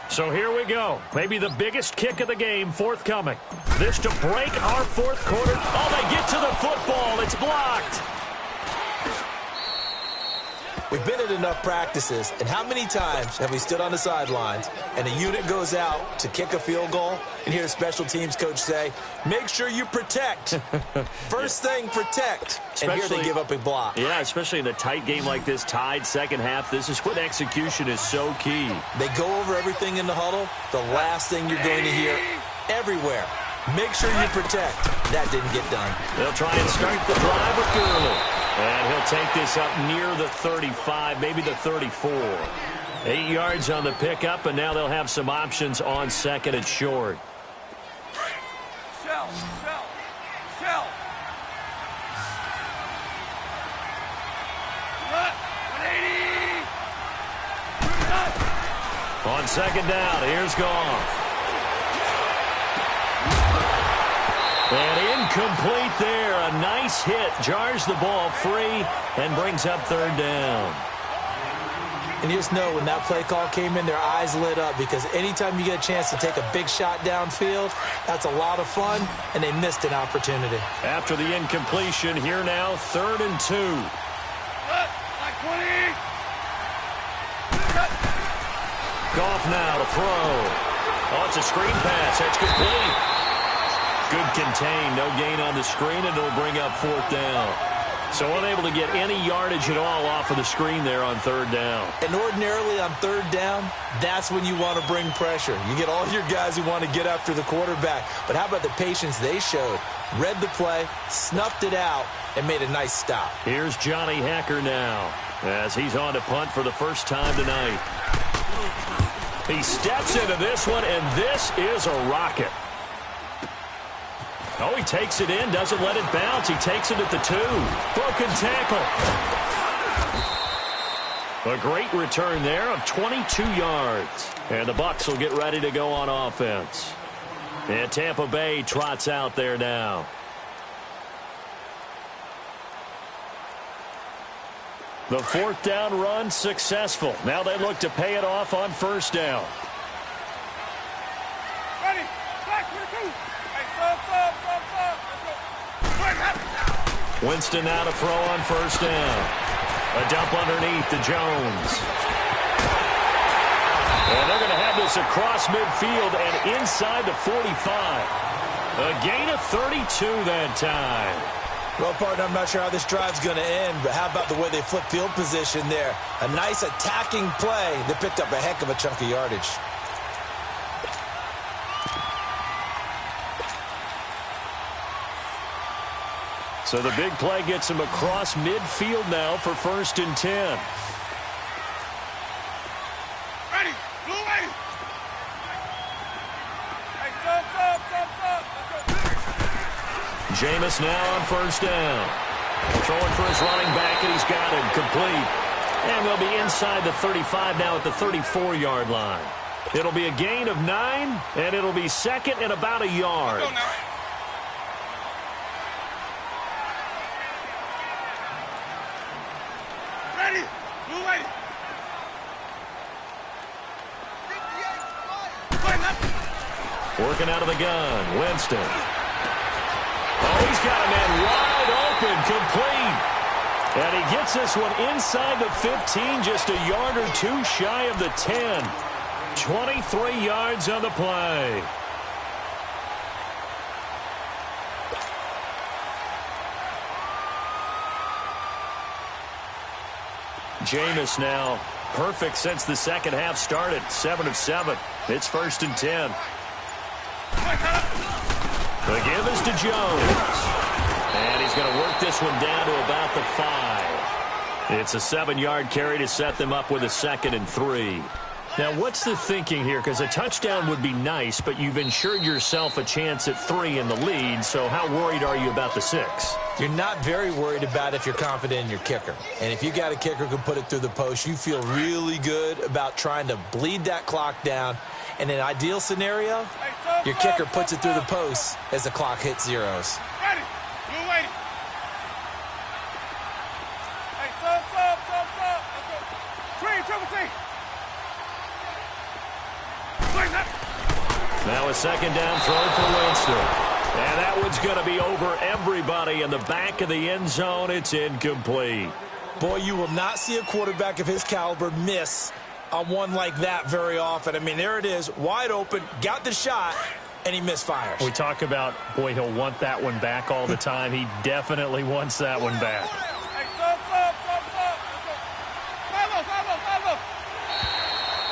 So here we go. Maybe the biggest kick of the game forthcoming. This to break our 4th quarter. Oh, they get to the football. It's blocked. We've been at enough practices, and how many times have we stood on the sidelines and a unit goes out to kick a field goal and hear a special teams coach say, make sure you protect. First thing, protect. And here they give up a block. Yeah, especially in a tight game like this, tied 2nd half. This is when execution is so key. They go over everything in the huddle. The last thing you're going to hear everywhere, make sure you protect. That didn't get done. They'll try and start the drive with Gurley. And he'll take this up near the 35, maybe the 34. 8 yards on the pickup, and now they'll have some options on 2nd and short. Shell. What? 180. On 2nd down, here's Goff. And incomplete there. A nice hit. Jars the ball free and brings up 3rd down. And you just know when that play call came in, their eyes lit up because anytime you get a chance to take a big shot downfield, that's a lot of fun, and they missed an opportunity. After the incompletion, here now, 3rd and 2. Like 20. Goff now to throw. Oh, it's a screen pass. That's complete. Good contain, no gain on the screen, and it'll bring up 4th down. So unable to get any yardage at all off of the screen there on 3rd down. And ordinarily on 3rd down, that's when you want to bring pressure. You get all your guys who want to get after the quarterback. But how about the patience they showed? Read the play, snuffed it out, and made a nice stop. Here's Johnny Hacker now as he's on to punt for the first time tonight. He steps into this one, and this is a rocket. Oh, he takes it in, doesn't let it bounce. He takes it at the 2. Broken tackle. A great return there of 22 yards. And the Bucs will get ready to go on offense. And Tampa Bay trots out there now. The 4th down run successful. Now they look to pay it off on 1st down. Ready. Back to the 2. Winston now to throw on 1st down. A dump underneath to Jones. And they're going to have this across midfield and inside the 45. A gain of 32 that time. Well, partner, I'm not sure how this drive's going to end, but how about the way they flip field position there? A nice attacking play that picked up a heck of a chunk of yardage. So the big play gets him across midfield now for 1st and 10. Ready, blue ready. Hey, Jameis now on 1st down. Throwing for his running back, and he's got him complete. And they'll be inside the 35 now at the 34-yard line. It'll be a gain of 9, and it'll be 2nd and about a yard. Ready, blue ready. Working out of the gun, Winston. Oh, he's got a man wide open, complete. And he gets this one inside the 15, just a yard or two shy of the 10. 23 yards on the play. Jameis now perfect since the second half started. 7 of 7. It's 1st and 10. The give is to Jones. And he's going to work this one down to about the 5. It's a 7-yard carry to set them up with a 2nd and 3. Now, what's the thinking here? Because a touchdown would be nice, but you've ensured yourself a chance at 3 in the lead, so how worried are you about the 6? You're not very worried about if you're confident in your kicker. And if you got a kicker who can put it through the post, you feel really good about trying to bleed that clock down. In an ideal scenario, your kicker puts it through the post as the clock hits zeros. Ready, blue ready. Hey, sub. Let's go. 3, triple C. Now a 2nd down throw for Winston. And that one's going to be over everybody in the back of the end zone. It's incomplete. Boy, you will not see a quarterback of his caliber miss on one like that very often. I mean, there it is, wide open, got the shot, and he misfires. We talk about, boy, he'll want that one back all the time. He definitely wants that one back. Hey, sub. Let's go.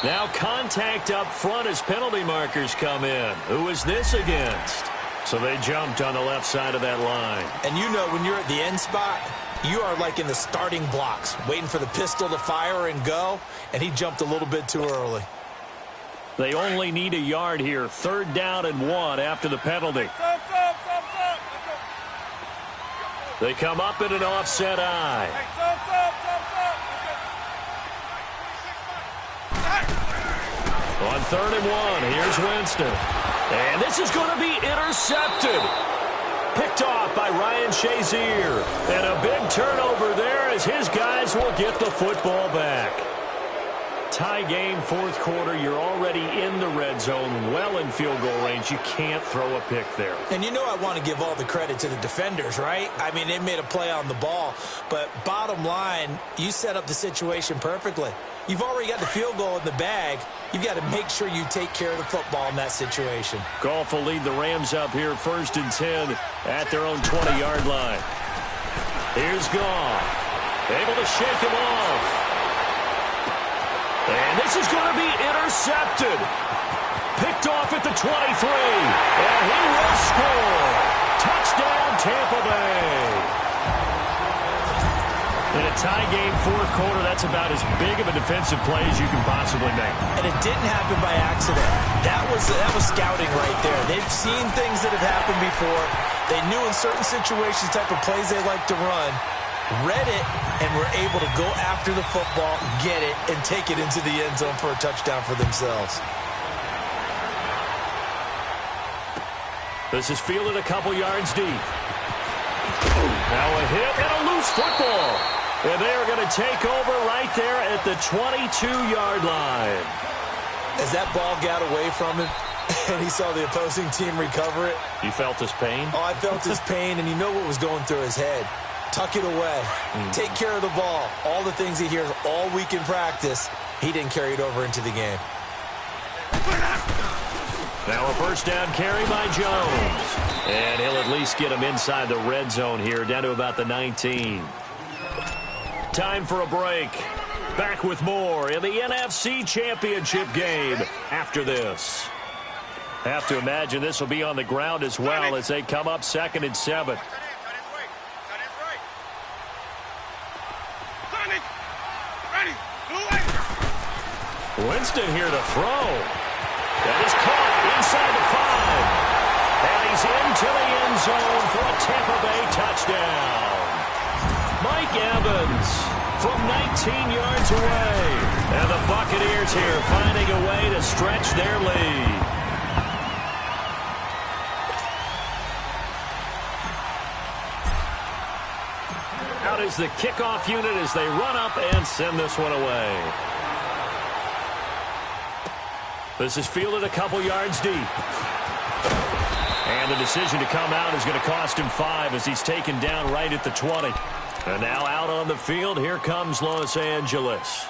Now contact up front as penalty markers come in. Who is this against? So they jumped on the left side of that line. And you know when you're at the end spot, you are like in the starting blocks, waiting for the pistol to fire and go, and he jumped a little bit too early. They only need a yard here. 3rd down and 1 after the penalty. Sub. They come up in an offset eye. Hey, sub. On 3rd and 1, here's Winston. And this is going to be intercepted. Picked off by Ryan Shazier. And a big turnover there as his guys will get the football back. Tie game, 4th quarter. You're already in the red zone, well in field goal range. You can't throw a pick there. And you know I want to give all the credit to the defenders, right? I mean, they made a play on the ball. But bottom line, you set up the situation perfectly. You've already got the field goal in the bag. You've got to make sure you take care of the football in that situation. Goff will lead the Rams up here 1st and 10 at their own 20-yard line. Here's Goff. Able to shake him off. And this is going to be intercepted. Picked off at the 23. And he will score. Touchdown, Tampa Bay. In a tie game, 4th quarter, that's about as big of a defensive play as you can possibly make. And it didn't happen by accident. That was scouting right there. They've seen things that have happened before. They knew in certain situations the type of plays they like to run, read it, and were able to go after the football, get it, and take it into the end zone for a touchdown for themselves. This is fielded a couple yards deep. Now a hit and a loose football. And they are going to take over right there at the 22-yard line. As that ball got away from him and he saw the opposing team recover it. You felt his pain? Oh, I felt his pain, and you know what was going through his head. Tuck it away. Take care of the ball. All the things he hears all week in practice, he didn't carry it over into the game. Now a 1st down carry by Jones. And he'll at least get him inside the red zone here, down to about the 19. Time for a break. Back with more in the NFC Championship game after this. Have to imagine this will be on the ground as well as they come up 2nd and 7. Winston here to throw. That is caught inside the 5. And he's into the end zone for a Tampa Bay touchdown. Mike Evans from 19 yards away. And the Buccaneers here finding a way to stretch their lead. Out is the kickoff unit as they run up and send this one away. This is fielded a couple yards deep. And the decision to come out is going to cost him 5 as he's taken down right at the 20. And now out on the field, here comes Los Angeles.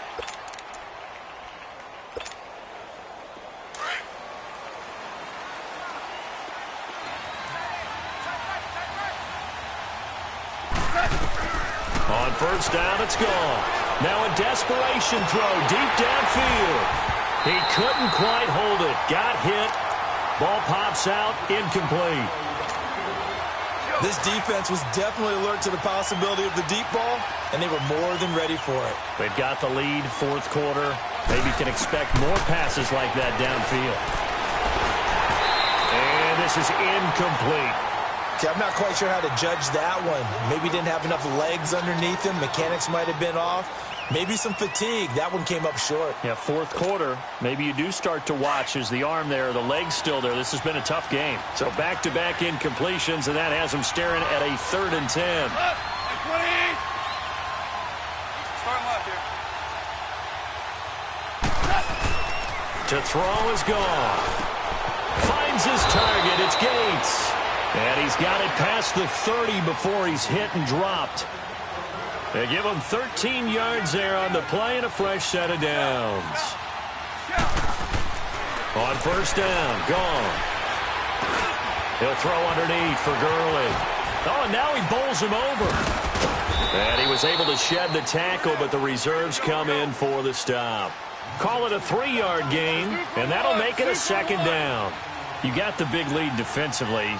On first down, it's gone. Now a desperation throw deep downfield. He couldn't quite hold it. Got hit. Ball pops out, incomplete. This defense was definitely alert to the possibility of the deep ball, and they were more than ready for it. They've got the lead, fourth quarter. Maybe can expect more passes like that downfield. And this is incomplete. Okay, I'm not quite sure how to judge that one. Maybe didn't have enough legs underneath him. Mechanics might have been off. Maybe some fatigue. That one came up short. Yeah, fourth quarter. Maybe you do start to watch as the arm there, the leg's still there. This has been a tough game. So back-to-back incompletions, and that has him staring at a 3rd and 10. To throw is gone. Finds his target. It's Gates. And he's got it past the 30 before he's hit and dropped. They give him 13 yards there on the play and a fresh set of downs. On first down, gone. He'll throw underneath for Gurley. Oh, and now he bowls him over. And he was able to shed the tackle, but the reserves come in for the stop. Call it a 3-yard gain, and that'll make it a 2nd down. You got the big lead defensively.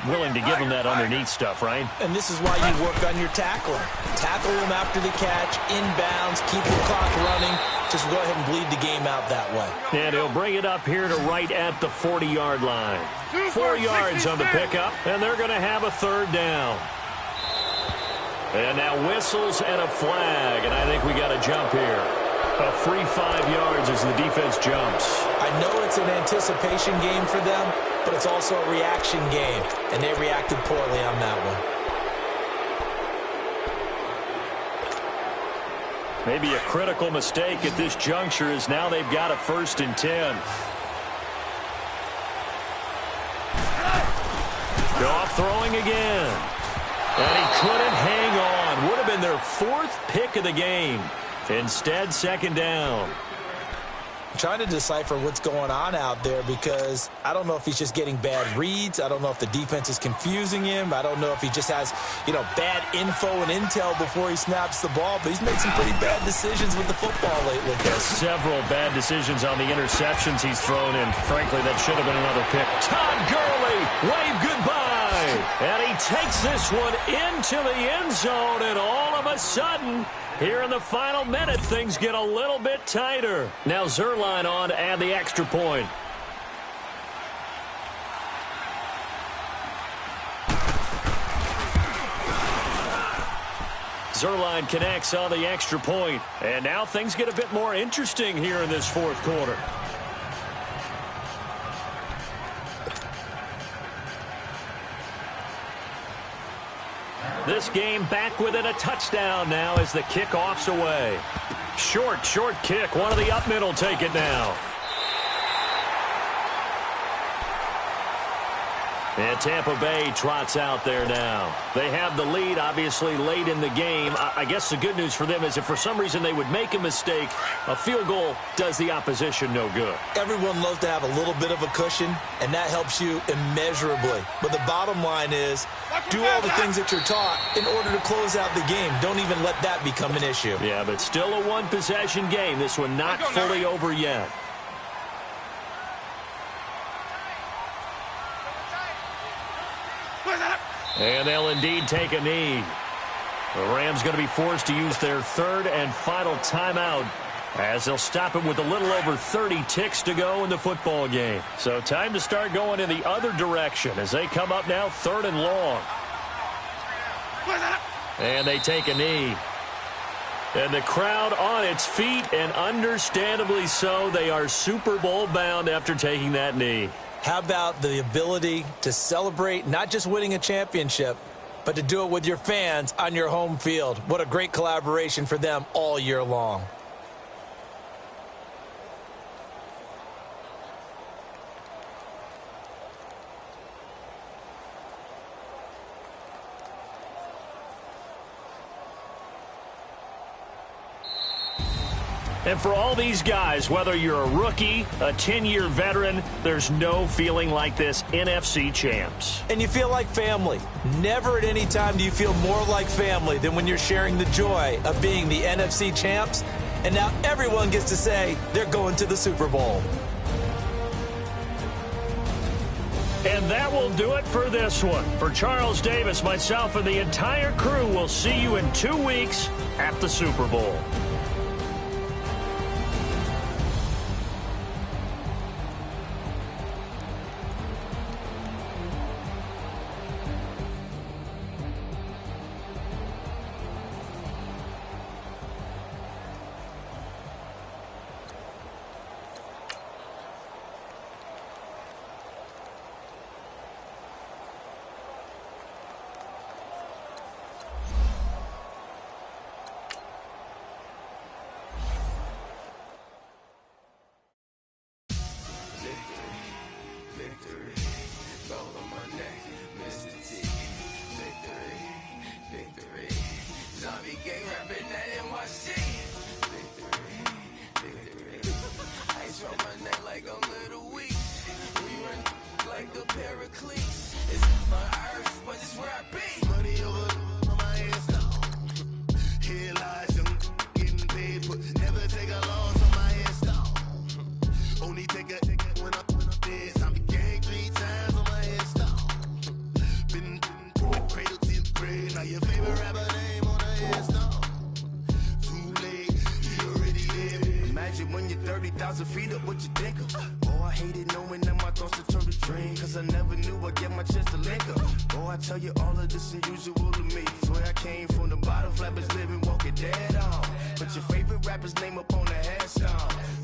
Willing to give him that underneath stuff, right? And this is why you work on your tackling. Tackle him after the catch, inbounds, keep the clock running. Just go ahead and bleed the game out that way. And he'll bring it up here to right at the 40-yard line. 4 yards on the pickup, and they're going to have a 3rd down. And now whistles and a flag, and I think we got a jump here. A free 5 yards as the defense jumps. I know it's an anticipation game for them, but it's also a reaction game, and they reacted poorly on that one. Maybe a critical mistake at this juncture is now they've got a 1st and 10. Goff throwing again. And he couldn't hang on. Would have been their 4th pick of the game. Instead, 2nd down. I'm trying to decipher what's going on out there because I don't know if he's just getting bad reads. I don't know if the defense is confusing him. I don't know if he just has, bad info and intel before he snaps the ball. But he's made some pretty bad decisions with the football lately. Yeah, several bad decisions on the interceptions he's thrown, and frankly, that should have been another pick. Todd Gurley, wave goodbye. And he takes this one into the end zone, and all of a sudden, here in the final minute, things get a little bit tighter. Now Zerline on to add the extra point. Zerline connects on the extra point. And now things get a bit more interesting here in this 4th quarter. This game back within a touchdown now as the kickoff's away. Short kick. One of the up middle take it now. And Tampa Bay trots out there now. They have the lead, obviously, late in the game. I guess the good news for them is if for some reason they would make a mistake, a field goal does the opposition no good. Everyone loves to have a little bit of a cushion, and that helps you immeasurably. But the bottom line is, do all the things that you're taught in order to close out the game. Don't even let that become an issue. Yeah, but still a one-possession game. This one not fully over yet. And they'll indeed take a knee. The Rams going to be forced to use their 3rd and final timeout as they'll stop it with a little over 30 ticks to go in the football game. So time to start going in the other direction as they come up now 3rd and long. And they take a knee. And the crowd on its feet, and understandably so. They are Super Bowl bound after taking that knee. How about the ability to celebrate not just winning a championship, but to do it with your fans on your home field? What a great collaboration for them all year long. And for all these guys, whether you're a rookie, a 10-year veteran, there's no feeling like this NFC champs. And you feel like family. Never at any time do you feel more like family than when you're sharing the joy of being the NFC champs. And now everyone gets to say they're going to the Super Bowl. And that will do it for this one. For Charles Davis, myself, and the entire crew, we'll see you in 2 weeks at the Super Bowl. When you're 30,000 feet up, what you think of? Oh, I hated knowing that my thoughts would turn to dream, cause I never knew I'd get my chance to link up. Oh, I tell you all of this unusual to me. Swear I came from the bottom, flappers living, walking dead on. Put your favorite rapper's name up on the headstone.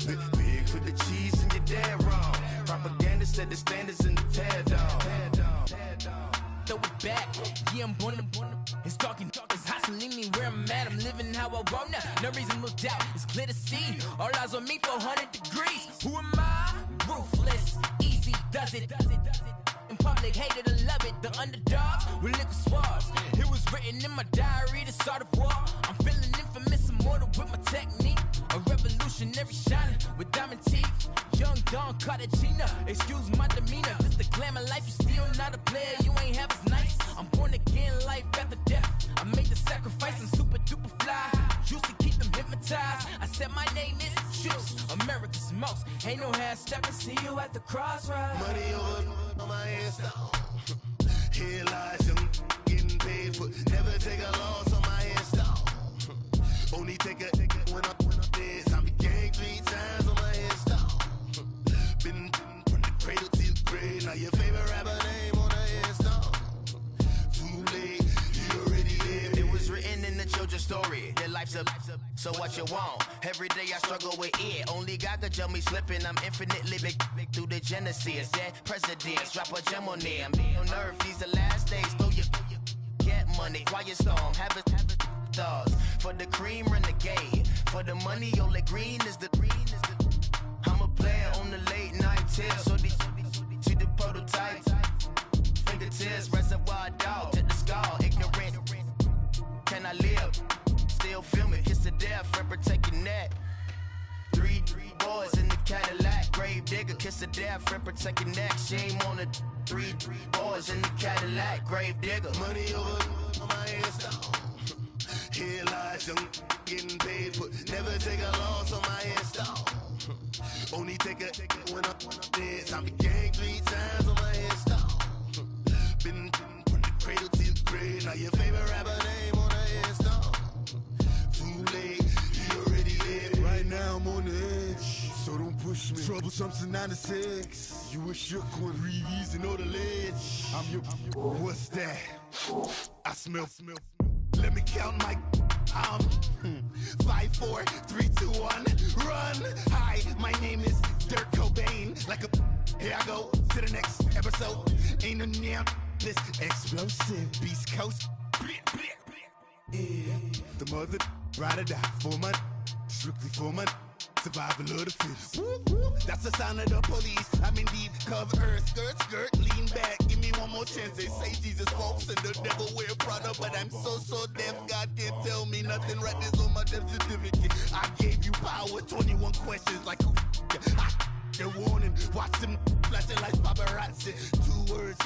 Big for the cheese and you're dead wrong. Propaganda set the standards in the tear down. Throw it back, yeah, I'm born to it's talking, it's hustling me where I'm at. I'm living how I want now. No reason to doubt, it's clear to see. All eyes on me for 100 degrees. Who am I? Ruthless, easy does it. In public, hated to love it. The underdogs with liquor swabs. It was written in my diary to start a war. I'm feeling infamous, immortal with my technique. A revolutionary shining with diamond teeth. Young Don Cartagena, excuse my demeanor. This the glamour life, you still not a player. You ain't half as nice. I'm born again, life after death. I made the sacrifice, I'm super duper fly. Used to keep them hypnotized. I said my name is Juice, America's most. Ain't no half stepping, see you at the crossroads. Money over on my headstone. Here lies young, getting paid for. Never take a loss on my headstone. Only take a when I'm dead. I began 3 times on my headstone. Been from the cradle to the grave. Now your favorite rapper name on the headstone. Too late, you already lived. It was written in the children's story. Their life's a so what you want? Every day I struggle with it. Only God could tell me slipping. I'm infinitely big through the genesis. Dead presidents, drop a gem on them. On earth, these the last days. Throw your get money, quiet storm. Have it thoughts. For the cream, renegade. For the money, only green is the green is the. I'm a player on the late night tips. So these see the prototype. Fingertips, reservoir dog to the skull. Ignorant. Can I live? Still film it, kiss to death, friend protecting that. 3 boys in the Cadillac, grave digger, kiss to death, friend protecting that. Shame on the 3 boys in the Cadillac, grave digger. Money over on my headstone. Here lies young, getting paid for. Never take a loss on my headstone. Only take a when I'm dead. I began 3 times on my headstone. Been from the cradle to the grave. Now your favorite rapper name on the headstone. Too late, you already lived. Right now I'm punishment. Troublesome to 96. You a shook one. Breathe easy, know the ledge. I'm your. What's that? I smell. Let me count my. 5, 4, 3, 2, 1. Run. Hi, my name is Dirk Cobain. Like a. Here I go to the next episode. Ain't no damn this explosive Beast Coast. Yeah. The mother ride or die for my. Strictly for my. Survival of the fittest. That's the sound of the police. I'm indeed cover earth, skirt, lean back. Give me one more chance. They say Jesus walks and the devil wear Prada, but I'm so deaf. God can't tell me nothing. Right there's on my death certificate. I gave you power. 21 questions like a warning. Watch them flashing like paparazzi. 2 words.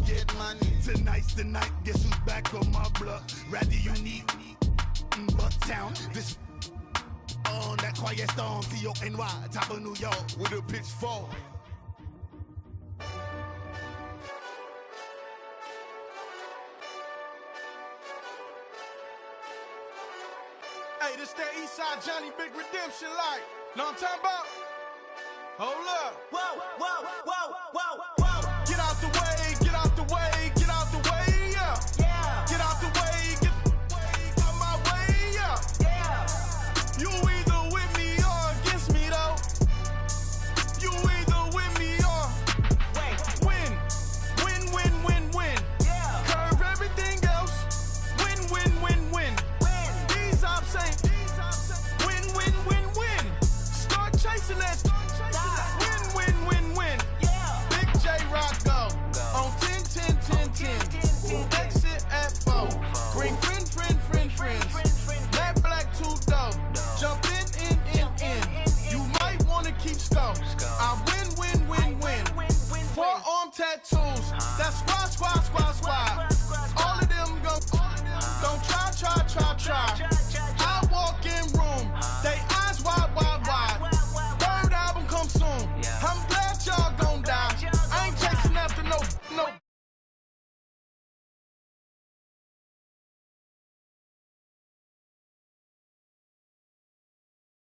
Get money. Tonight's the night. Guess who's back on my block? Rather unique. Bucktown. This. On that quiet storm, T-O-N-Y, top of New York, with a pitchfork. Hey, this that Eastside Johnny Big Redemption like. Know what I'm talking about? Hold up. Whoa. Get out the way, get out the way, get out the way, yeah. Get out the way, get out my way, yeah. You either with me or against me, though. You either with me or win. Curve everything else. Win. These ops ain't win. Start chasing that. Win. Big J Rock go on 10. Exit at 4. Bring friends. That black too dope. Jump in. You might wanna keep scope. I win. Forearm tattoos. That's squad.